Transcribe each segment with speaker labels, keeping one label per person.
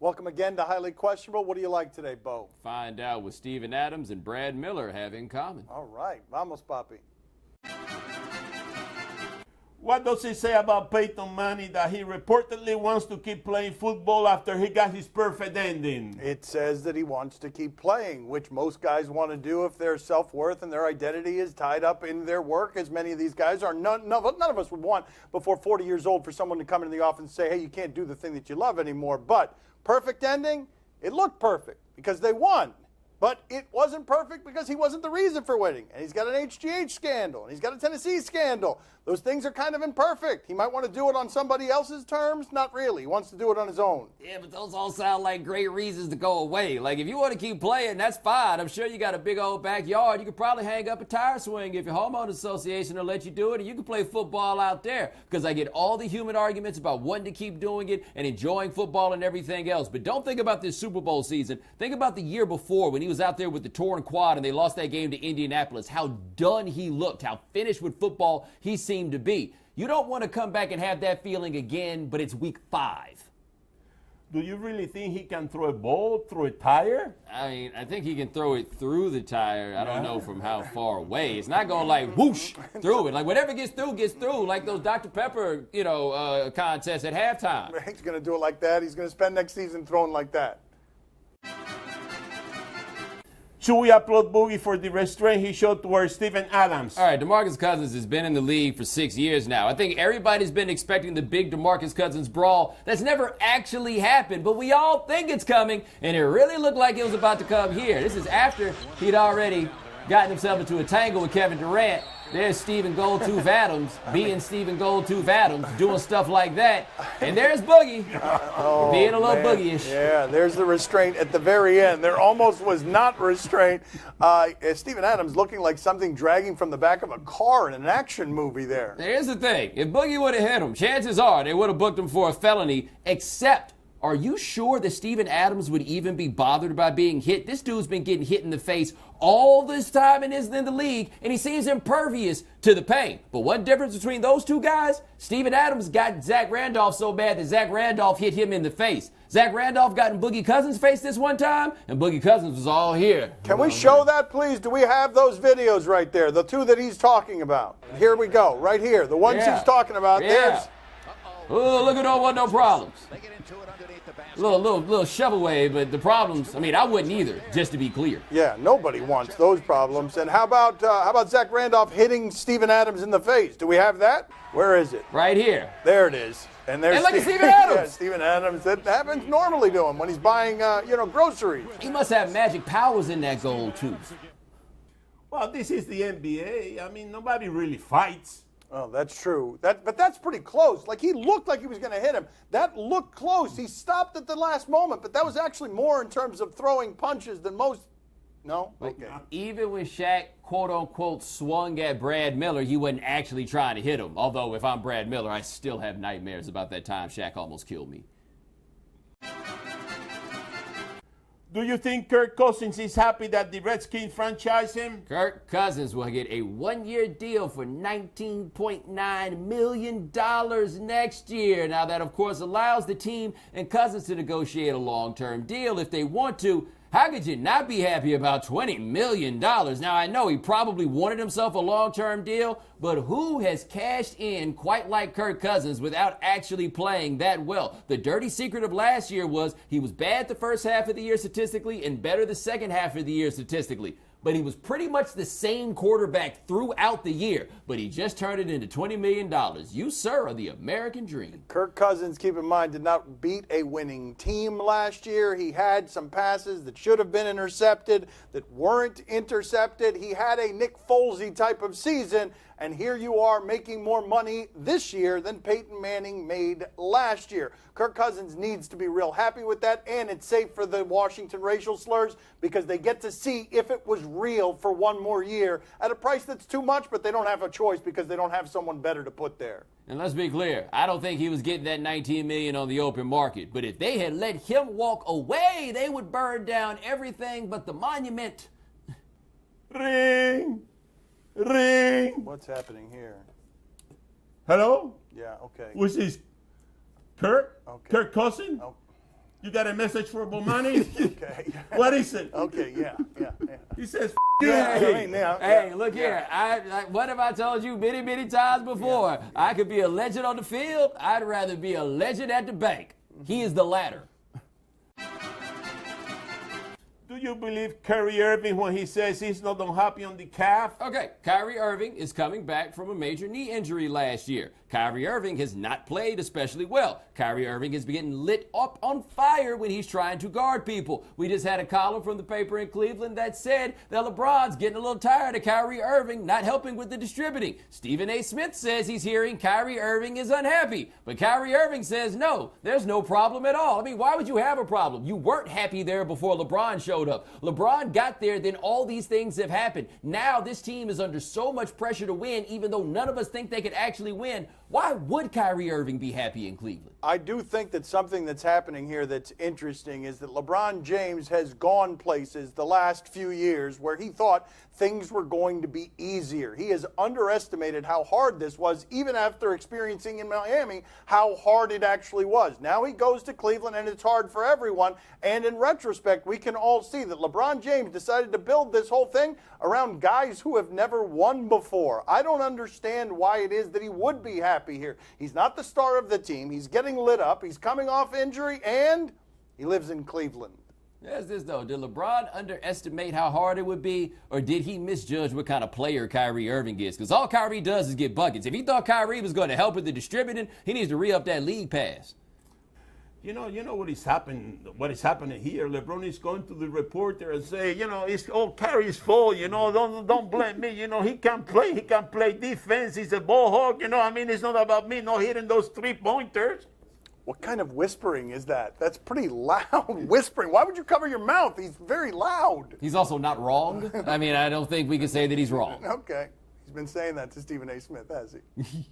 Speaker 1: Welcome again to Highly Questionable. What do you like today, Bo?
Speaker 2: Find out what Steven Adams and Brad Miller have in common.
Speaker 1: All right. Vamos, papi.
Speaker 3: What does it say about Peyton Manning that he reportedly wants to keep playing football after he got his perfect ending?
Speaker 1: It says that he wants to keep playing, which most guys want to do if their self-worth and their identity is tied up in their work, as many of these guys are. None of us would want, before 40 years old, for someone to come into the office and say, hey, you can't do the thing that you love anymore. But perfect ending, it looked perfect because they won. But it wasn't perfect because he wasn't the reason for winning. And he's got an HGH scandal, and he's got a Tennessee scandal. Those things are kind of imperfect. He might want to do it on somebody else's terms. Not really. He wants to do it on his own.
Speaker 2: Yeah, but those all sound like great reasons to go away. Like, if you want to keep playing, that's fine. I'm sure you got a big old backyard. You could probably hang up a tire swing if your homeowners association will let you do it, and you can play football out there. Because I get all the human arguments about wanting to keep doing it and enjoying football and everything else. But don't think about this Super Bowl season. Think about the year before when he was out there with the torn quad and they lost that game to Indianapolis. How done he looked, how finished with football he seemed to be. You don't want to come back and have that feeling again, but it's week 5.
Speaker 3: Do you really think he can throw a ball through a tire?
Speaker 2: I mean, I think he can throw it through the tire. I don't know from how far away. It's not going to like whoosh through it. Like whatever gets through, like those Dr. Pepper, contests at halftime.
Speaker 1: He's going to do it like that. He's going to spend next season throwing like that.
Speaker 3: Should we applaud Boogie for the restraint he showed towards Steven Adams?
Speaker 2: All right, DeMarcus Cousins has been in the league for 6 years now. I think everybody's been expecting the big DeMarcus Cousins brawl. That's never actually happened, but we all think it's coming, and it really looked like it was about to come here. This is after he'd already gotten himself into a tangle with Kevin Durant. There's Stephen Goldtooth Adams being Stephen Goldtooth Adams, doing stuff like that. And there's Boogie being a little boogie-ish.
Speaker 1: Yeah, there's the restraint at the very end. There almost was not restraint. Stephen Adams looking like something dragging from the back of a car in an action movie there.
Speaker 2: Here's the thing. If Boogie would have hit him, chances are they would have booked him for a felony, except, are you sure that Steven Adams would even be bothered by being hit? This dude's been getting hit in the face all this time and isn't in the league, and he seems impervious to the pain. But one difference between those two guys, Steven Adams got Zach Randolph so bad that Zach Randolph hit him in the face. Zach Randolph got in Boogie Cousins' face this one time, and Boogie Cousins was all here.
Speaker 1: Can we show that, please? Do we have those videos right there? The two that he's talking about. Here we go, right here. The ones he's talking about.
Speaker 2: Yeah.
Speaker 1: There's.
Speaker 2: Oh, look at all what no problems. Little shovel wave, but the problems, I mean, I wouldn't either, just to be clear.
Speaker 1: Yeah, nobody wants those problems. And how about Zach Randolph hitting Steven Adams in the face? Do we have that? Where is it?
Speaker 2: Right here.
Speaker 1: There it is. And there's
Speaker 2: look at Steven Adams.
Speaker 1: Yeah, Steven Adams. That happens normally to him when he's buying, groceries.
Speaker 2: He must have magic powers in that gold tooth.
Speaker 3: Well, this is the NBA. I mean, nobody really fights.
Speaker 1: Oh, that's true. But that's pretty close. Like, he looked like he was going to hit him. That looked close. He stopped at the last moment, but that was actually more in terms of throwing punches than most. No? Okay.
Speaker 2: Even when Shaq, quote-unquote, swung at Brad Miller, he wasn't actually trying to hit him. Although, if I'm Brad Miller, I still have nightmares about that time Shaq almost killed me.
Speaker 3: Do you think Kirk Cousins is happy that the Redskins franchise him?
Speaker 2: Kirk Cousins will get a one-year deal for $19.9 million next year. Now, that, of course, allows the team and Cousins to negotiate a long-term deal if they want to. How could you not be happy about $20 million? Now, I know he probably wanted himself a long-term deal, but who has cashed in quite like Kirk Cousins without actually playing that well? The dirty secret of last year was he was bad the first half of the year statistically and better the second half of the year statistically. But he was pretty much the same quarterback throughout the year. But he just turned it into $20 million. You, sir, are the American dream.
Speaker 1: Kirk Cousins, keep in mind, did not beat a winning team last year. He had some passes that should have been intercepted that weren't intercepted. He had a Nick Folesy type of season. And here you are making more money this year than Peyton Manning made last year. Kirk Cousins needs to be real happy with that, and it's safe for the Washington racial slurs because they get to see if it was real for one more year at a price that's too much, but they don't have a choice because they don't have someone better to put there.
Speaker 2: And let's be clear, I don't think he was getting that $19 million on the open market. But if they had let him walk away, they would burn down everything but the monument.
Speaker 3: Ring! Ring!
Speaker 1: What's happening here?
Speaker 3: Hello?
Speaker 1: Yeah, okay.
Speaker 3: Who's this? Kirk?
Speaker 1: Okay.
Speaker 3: Kirk Cousins?
Speaker 1: Oh.
Speaker 3: You got a message for Bomani?
Speaker 1: Okay.
Speaker 3: What is it?
Speaker 1: Okay, yeah.
Speaker 3: He says,
Speaker 1: Yeah,
Speaker 3: you.
Speaker 1: I mean, yeah,
Speaker 2: Hey,
Speaker 1: yeah,
Speaker 2: look
Speaker 1: yeah.
Speaker 2: here. What have I told you many, many times before? I could be a legend on the field. I'd rather be a legend at the bank. He is the latter.
Speaker 3: Do you believe Kyrie Irving when he says he's not unhappy on the calf?
Speaker 2: Okay, Kyrie Irving is coming back from a major knee injury last year. Kyrie Irving has not played especially well. Kyrie Irving is getting lit up on fire when he's trying to guard people. We just had a column from the paper in Cleveland that said that LeBron's getting a little tired of Kyrie Irving not helping with the distributing. Stephen A. Smith says he's hearing Kyrie Irving is unhappy. But Kyrie Irving says no, there's no problem at all. I mean, why would you have a problem? You weren't happy there before LeBron showed up. LeBron got there, then all these things have happened. Now this team is under so much pressure to win, even though none of us think they could actually win. Why would Kyrie Irving be happy in Cleveland?
Speaker 1: I do think that something that's happening here that's interesting is that LeBron James has gone places the last few years where he thought things were going to be easier. He has underestimated how hard this was, even after experiencing in Miami how hard it actually was. Now he goes to Cleveland and it's hard for everyone. And in retrospect, we can all see that LeBron James decided to build this whole thing around guys who have never won before. I don't understand why it is that he would be happy here. He's not the star of the team. He's getting lit up. He's coming off injury, and he lives in Cleveland.
Speaker 2: There's this, though. Did LeBron underestimate how hard it would be, or did he misjudge what kind of player Kyrie Irving is? Because all Kyrie does is get buckets. If he thought Kyrie was going to help with the distributing, he needs to re-up that league pass.
Speaker 3: You know what is happening here. LeBron is going to the reporter and say, it's all Kyrie's fault, don't blame me. He can play defense, he's a ball hawk, it's not about me not hitting those 3-pointers.
Speaker 1: What kind of whispering is that? That's pretty loud whispering. Why would you cover your mouth? He's very loud.
Speaker 2: He's also not wrong. I mean, I don't think we can say that he's wrong.
Speaker 1: Okay. He's been saying that to Stephen A. Smith, has he?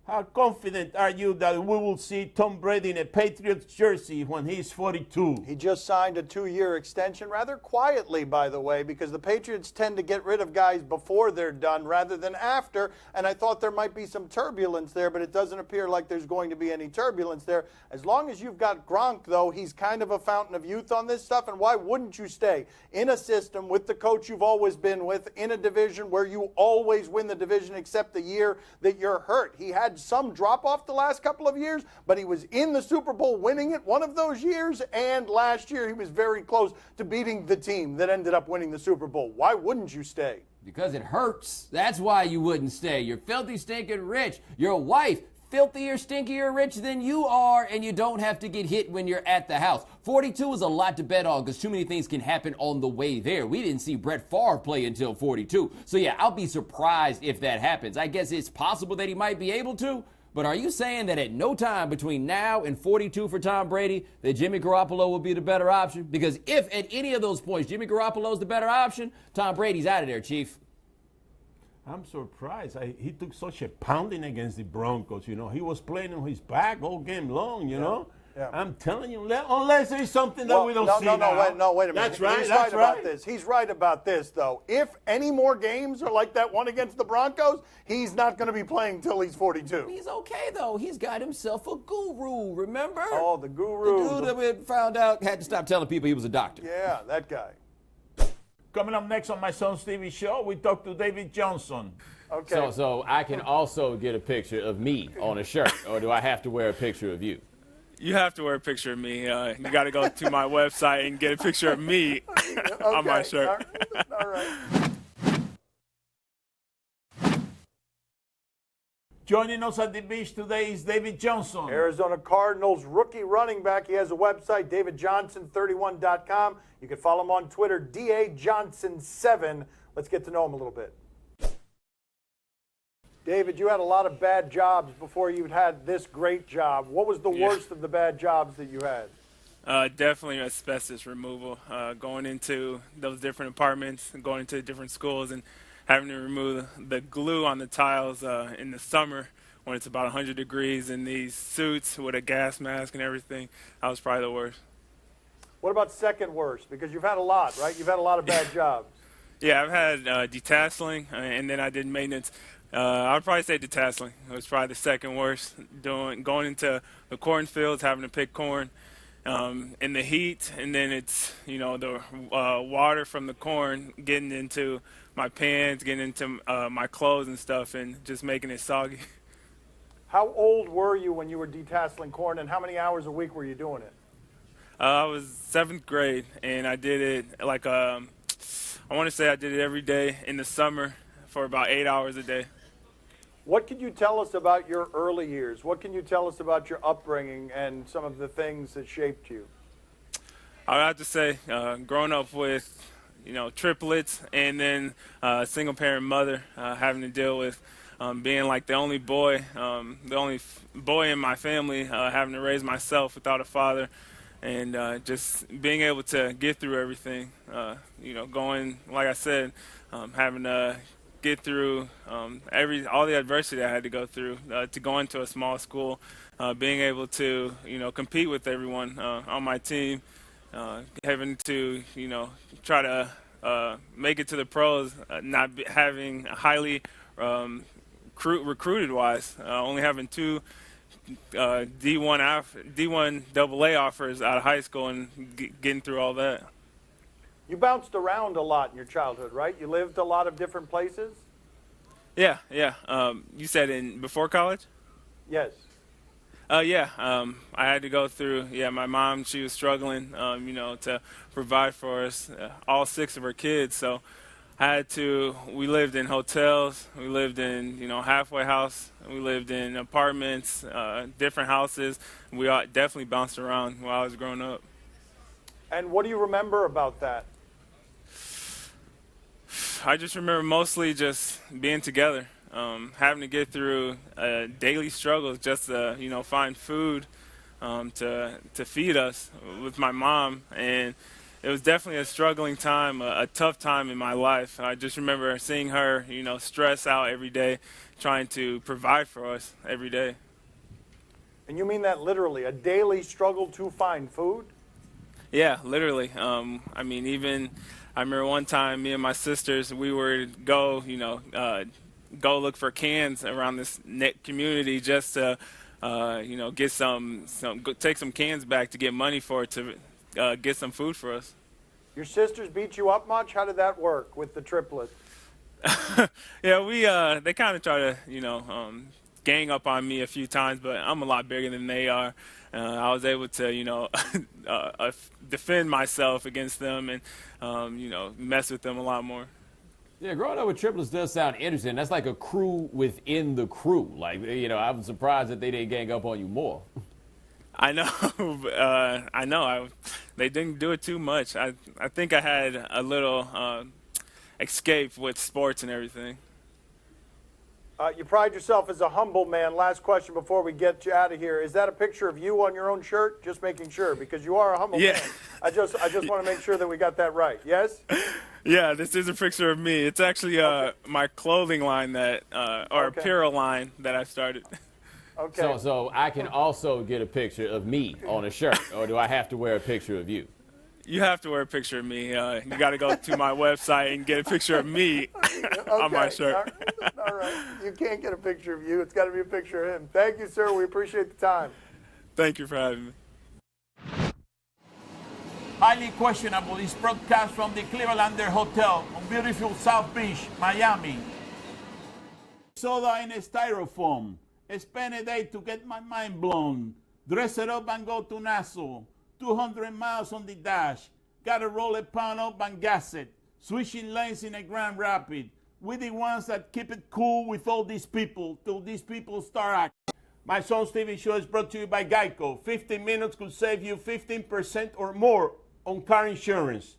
Speaker 3: How confident are you that we will see Tom Brady in a Patriots jersey when he's 42?
Speaker 1: He just signed a 2-year extension, rather quietly, by the way, because the Patriots tend to get rid of guys before they're done rather than after, and I thought there might be some turbulence there, but it doesn't appear like there's going to be any turbulence there. As long as you've got Gronk, though, he's kind of a fountain of youth on this stuff, and why wouldn't you stay in a system with the coach you've always been with, in a division where you always win the division except the year that you're hurt? He had some drop off the last couple of years, but he was in the Super Bowl winning it one of those years, and last year he was very close to beating the team that ended up winning the Super Bowl. Why wouldn't you stay?
Speaker 2: Because it hurts. That's why you wouldn't stay. You're filthy, stinking rich. Your wife, filthier, stinkier rich than you are, and you don't have to get hit when you're at the house. 42 is a lot to bet on because too many things can happen on the way there. We didn't see Brett Favre play until 42. So yeah, I'll be surprised if that happens. I guess it's possible that he might be able to, but are you saying that at no time between now and 42 for Tom Brady that Jimmy Garoppolo will be the better option? Because if at any of those points Jimmy Garoppolo is the better option, Tom Brady's out of there, Chief.
Speaker 3: I'm surprised. He took such a pounding against the Broncos. He was playing on his back all game long, you know. Yeah. I'm telling you, unless there's something that we don't see now.
Speaker 1: Wait a minute.
Speaker 3: That's right.
Speaker 1: He's right about this. He's right about this, though. If any more games are like that one against the Broncos, he's not going to be playing till he's 42.
Speaker 2: He's okay, though. He's got himself a guru, remember?
Speaker 1: Oh, the guru.
Speaker 2: The dude that we found out had to stop telling people he was a doctor.
Speaker 1: Yeah, that guy.
Speaker 3: Coming up next on my son's TV show, we talk to David Johnson.
Speaker 1: Okay.
Speaker 2: So I can also get a picture of me on a shirt, or do I have to wear a picture of you?
Speaker 4: You have to wear a picture of me. You got to go to my website and get a picture of me on my shirt.
Speaker 1: All right.
Speaker 3: Joining us at the beach today is David Johnson.
Speaker 1: Arizona Cardinals rookie running back. He has a website, davidjohnson31.com. You can follow him on Twitter, DAJohnson7. Let's get to know him a little bit. David, you had a lot of bad jobs before you had this great job. What was the worst of the bad jobs that you had?
Speaker 4: Definitely asbestos removal. Going into those different apartments and going into different schools and having to remove the glue on the tiles in the summer when it's about 100 degrees in these suits with a gas mask and everything. That was probably the worst.
Speaker 1: What about second worst? Because you've had a lot, right? You've had a lot of bad jobs.
Speaker 4: Yeah, I've had detasseling, and then I did maintenance I'd probably say detasseling. It was probably the second worst. Going into the cornfields, having to pick corn in the heat, and then it's the water from the corn getting into my pants, getting into my clothes and stuff, and just making it soggy.
Speaker 1: How old were you when you were detasseling corn, and how many hours a week were you doing it?
Speaker 4: I was 7th grade, and I did it like I want to say I did it every day in the summer for about 8 hours a day.
Speaker 1: What can you tell us about your early years? What can you tell us about your upbringing and some of the things that shaped you?
Speaker 4: I would have to say, growing up with, triplets and then a single-parent mother, having to deal with being like the only boy in my family, having to raise myself without a father, and just being able to get through everything. Going, like I said, having to get through all the adversity I had to go through to go into a small school, being able to compete with everyone on my team, having to try to make it to the pros, not having highly recruited wise, only having 2 D1 AA offers out of high school and getting through all that.
Speaker 1: You bounced around a lot in your childhood, right? You lived a lot of different places?
Speaker 4: Yeah. You said before college?
Speaker 1: Yes.
Speaker 4: Yeah. I had to go through, my mom, she was struggling, to provide for us, all 6 of her kids. So we lived in hotels, we lived in, halfway house, we lived in apartments, different houses. We definitely bounced around while I was growing up.
Speaker 1: And what do you remember about that?
Speaker 4: I just remember mostly just being together, having to get through daily struggles just to, find food to feed us with my mom. And it was definitely a struggling time, a tough time in my life. I just remember seeing her, stress out every day, trying to provide for us every day.
Speaker 1: And you mean that literally, a daily struggle to find food?
Speaker 4: Yeah, literally. I remember one time, me and my sisters, we were go look for cans around this community just to, get take some cans back to get money for it to get some food for us.
Speaker 1: Your sisters beat you up much? How did that work with the triplets?
Speaker 4: Yeah, they kind of try to, gang up on me a few times, but I'm a lot bigger than they are. I was able to, defend myself against them and, mess with them a lot more.
Speaker 2: Yeah, growing up with triplets does sound interesting. That's like a crew within the crew. Like, I'm surprised that they didn't gang up on you more.
Speaker 4: I know. They didn't do it too much. I think I had a little escape with sports and everything.
Speaker 1: You pride yourself as a humble man. Last question before we get you out of here. Is that a picture of you on your own shirt? Just making sure, because you are a humble man. I just want to make sure that we got that right. Yes?
Speaker 4: Yeah, this is a picture of me. It's actually my clothing line apparel line that I started.
Speaker 1: Okay.
Speaker 2: So I can also get a picture of me on a shirt, or do I have to wear a picture of you?
Speaker 4: You have to wear a picture of me. You got to go to my website and get a picture of me on my shirt.
Speaker 1: All right. You can't get a picture of you. It's got to be a picture of him. Thank you, sir. We appreciate the time.
Speaker 4: Thank you for having me.
Speaker 3: Highly questionable. This broadcast from the Clevelander Hotel on beautiful South Beach, Miami. Soda in a styrofoam. Spend a day to get my mind blown. Dress it up and go to Nassau. 200 miles on the dash. Gotta roll a pound up and gas it. Switching lanes in a Grand Rapid. We're the ones that keep it cool with all these people till these people start acting. My Son's TV show is brought to you by Geico. 15 minutes could save you 15% or more on car insurance.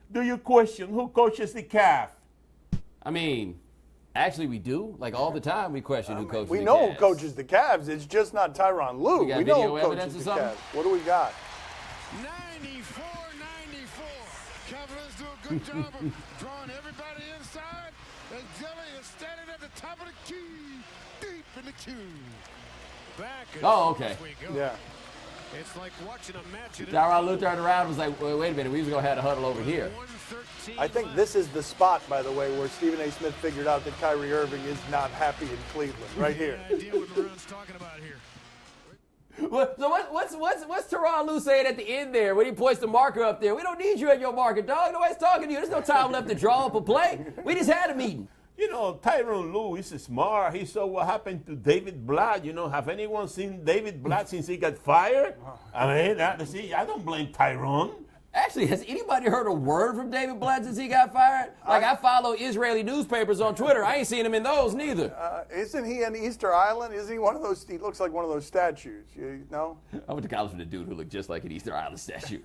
Speaker 3: Do you question who coaches the Cavs?
Speaker 2: Actually, we do. Like, all the time we question who coaches the Cavs.
Speaker 1: We know who coaches the Cavs. It's just not Tyronn Lue.
Speaker 2: We
Speaker 1: know
Speaker 2: video
Speaker 1: who
Speaker 2: evidence
Speaker 1: coaches
Speaker 2: or
Speaker 1: the
Speaker 2: something?
Speaker 1: Cavs. What do we got?
Speaker 5: 94-94. Cavaliers do a good job of drawing everybody inside. And Jelly is standing at the top of the key, deep in the queue. Back and
Speaker 2: Oh, okay.
Speaker 5: we go.
Speaker 1: Yeah.
Speaker 5: It's like watching a match.
Speaker 2: Tyronn Lue turned around and was like, wait a minute, we was going to have a huddle over here.
Speaker 1: I think this is the spot, by the way, where Stephen A. Smith figured out that Kyrie Irving is not happy in Cleveland, right here.
Speaker 5: Idea what Maroon's talking about here.
Speaker 2: So what's Tyronn Lue saying at the end there when he points the marker up there? We don't need you at your marker, dog. Nobody's talking to you. There's no time left to draw up a play. We just had a meeting.
Speaker 3: You know, Tyronn Lue is smart. He saw what happened to David Blatt. You know, have anyone seen David Blatt since he got fired? I mean, see, I don't blame Tyronn.
Speaker 2: Actually, has anybody heard a word from David Blatt since he got fired? Like, I follow Israeli newspapers on Twitter. I ain't seen him in those neither.
Speaker 1: Isn't he in Easter Island? Isn't he one of those? He looks like one of those statues. You know?
Speaker 2: I went to college with a dude who looked just like an Easter Island statue.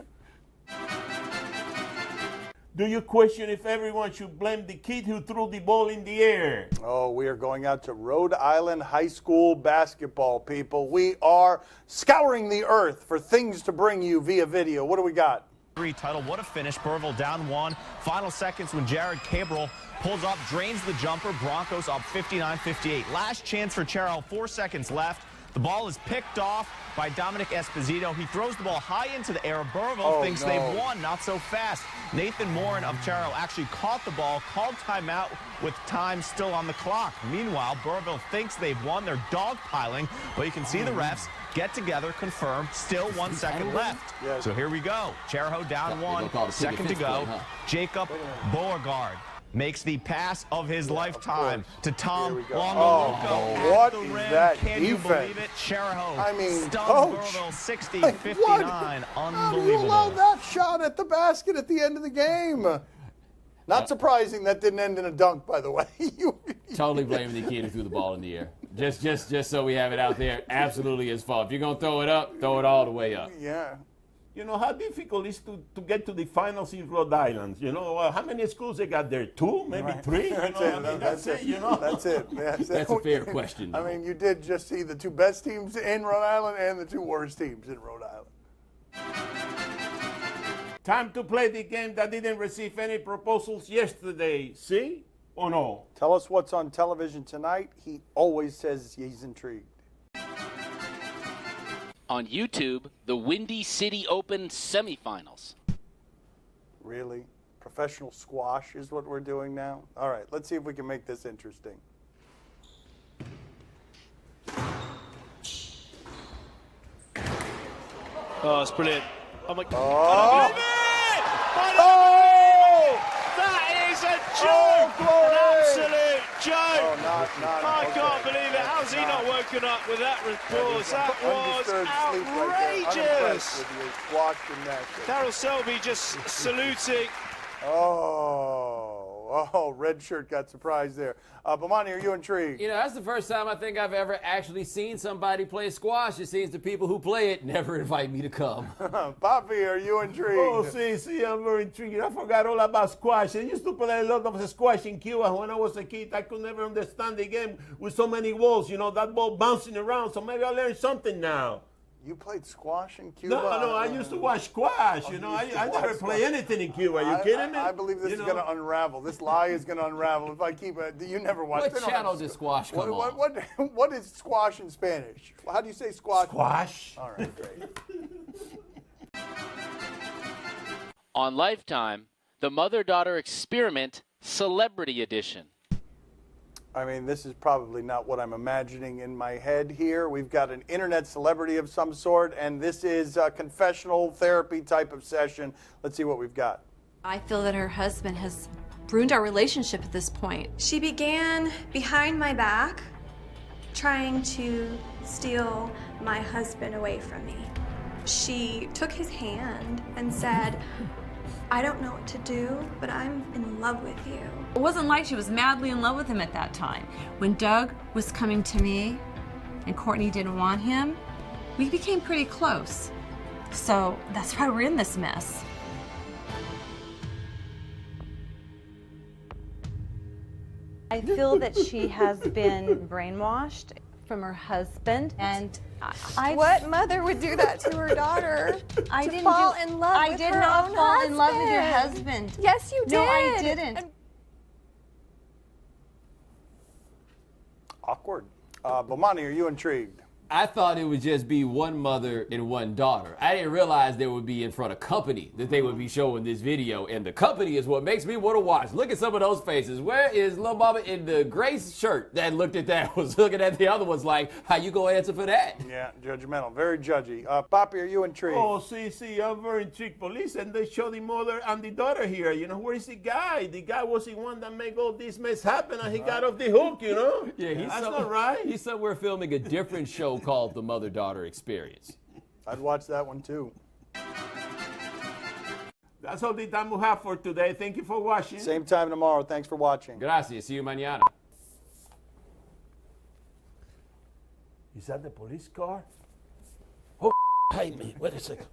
Speaker 3: Do you question if everyone should blame the kid who threw the ball in the air?
Speaker 1: Oh, we are going out to Rhode Island high school basketball, people. We are scouring the earth for things to bring you via video. What do we got?
Speaker 6: Title. What a finish. Burville down one. Final seconds when Jared Cabral pulls up, drains the jumper. Broncos up 59-58. Last chance for Charo. 4 seconds left. The ball is picked off by Dominic Esposito. He throws the ball high into the air. Burville thinks they've won. Not so fast. Nathan Morin of Charo actually caught the ball, called timeout with time still on the clock. Meanwhile, Burville thinks they've won. They're dogpiling, but you can see the refs get together, confirm, still 1 second left.
Speaker 1: Yes.
Speaker 6: So here we go. Charo down one, second to go. Jacob Beauregard makes the pass of his lifetime to Tom Longolouco
Speaker 1: what
Speaker 6: at the
Speaker 1: is
Speaker 6: rim.
Speaker 1: that
Speaker 6: Can you
Speaker 1: defense?
Speaker 6: believe it? Charo
Speaker 1: I mean,
Speaker 6: stuns
Speaker 1: coach.
Speaker 6: Burville 60-59.
Speaker 1: How do you allow
Speaker 6: Unbelievable.
Speaker 1: that shot at the basket at the end of the game? Not surprising that didn't end in a dunk, by the way.
Speaker 2: Totally blaming the kid who threw the ball in the air. Just so we have it out there, absolutely his fault. If you're going to throw it up, throw it all the way up.
Speaker 1: Yeah.
Speaker 3: You know, how difficult it is to get to the finals in Rhode Island? You know, how many schools they got there? 2, maybe 3? You know,
Speaker 1: That's it.
Speaker 3: you know.
Speaker 1: That's it.
Speaker 2: That's a fair question.
Speaker 1: I mean, you did just see the 2 best teams in Rhode Island and the 2 worst teams in Rhode Island.
Speaker 3: Time to play the game that didn't receive any proposals yesterday. See or no?
Speaker 1: Tell us what's on television tonight. He always says he's intrigued.
Speaker 7: On YouTube, the Windy City Open semifinals.
Speaker 1: Really? Professional squash is what we're doing now? All right, let's see if we can make this interesting.
Speaker 8: Oh, it's brilliant. I'm like,
Speaker 1: Oh!
Speaker 8: I don't believe it! That is a
Speaker 1: Oh,
Speaker 8: joke!
Speaker 1: glory!
Speaker 8: An absolute joke!
Speaker 1: Oh, not
Speaker 8: I
Speaker 1: okay.
Speaker 8: can't believe it. How's he not woken up with that applause? That was
Speaker 1: Undisturbed sleep right there. Unimpressed
Speaker 8: outrageous!
Speaker 1: with your squash gymnastics.
Speaker 8: Darryl Selby just saluting.
Speaker 1: Oh, red shirt got surprised there. Bomani, are you intrigued?
Speaker 2: You know, that's the first time I think I've ever actually seen somebody play squash. It seems the people who play it never invite me to come.
Speaker 1: Poppy, are you intrigued?
Speaker 3: Oh, see, I'm very intrigued. I forgot all about squash. I used to play a lot of squash in Cuba when I was a kid. I could never understand the game with so many walls, you know, that ball bouncing around. So maybe I learned something now.
Speaker 1: You played squash in Cuba?
Speaker 3: No, I used to watch squash. You know, I never play anything in Cuba. Are you kidding me?
Speaker 1: I believe this is going to unravel. This lie is going to unravel. If I keep it, you never watched.
Speaker 2: What channel does squash come on?
Speaker 1: What is squash in Spanish? How do you say squash?
Speaker 3: Squash.
Speaker 1: All right, great.
Speaker 7: On Lifetime, the Mother-Daughter Experiment Celebrity Edition.
Speaker 1: I mean, this is probably not what I'm imagining in my head here. We've got an internet celebrity of some sort, and this is a confessional therapy type of session. Let's see what we've got.
Speaker 9: I feel that her husband has ruined our relationship at this point.
Speaker 10: She began behind my back, trying to steal my husband away from me. She took his hand and said, I don't know what to do, but I'm in love with you.
Speaker 9: It wasn't like she was madly in love with him at that time. When Doug was coming to me and Courtney didn't want him, we became pretty close. So that's why we're in this mess.
Speaker 11: I feel that she has been brainwashed from her husband, and
Speaker 10: What mother would do that to her daughter?
Speaker 11: I
Speaker 10: to
Speaker 11: didn't
Speaker 10: fall
Speaker 11: do,
Speaker 10: in love
Speaker 11: I
Speaker 10: with
Speaker 11: did
Speaker 10: her
Speaker 11: not
Speaker 10: own
Speaker 11: fall in love with your
Speaker 10: husband.
Speaker 11: husband.
Speaker 10: Yes, you did.
Speaker 11: No, I didn't.
Speaker 10: And
Speaker 1: Awkward. Bomani, are you intrigued?
Speaker 2: I thought it would just be one mother and one daughter. I didn't realize they would be in front of company, that they would be showing this video. And the company is what makes me want to watch. Look at some of those faces. Where is Lil Mama in the gray shirt that looked at that, was looking at the other ones like, how you going to answer for that?
Speaker 1: Yeah, judgmental. Very judgy. Poppy, are you intrigued?
Speaker 3: Oh, see, I'm very intrigued, police. And they show the mother and the daughter here. You know, where is the guy? The guy was the one that made all this mess happen, and he got off the hook, you know?
Speaker 2: Yeah,
Speaker 3: that's not right.
Speaker 2: He's somewhere filming a different show called The Mother-Daughter Experience.
Speaker 1: I'd watch that one too.
Speaker 3: That's all the time we have for today. Thank you for watching.
Speaker 1: Same time tomorrow. Thanks for watching.
Speaker 2: Gracias. See you mañana.
Speaker 3: Is that the police car? Oh, hey, me. Wait a second.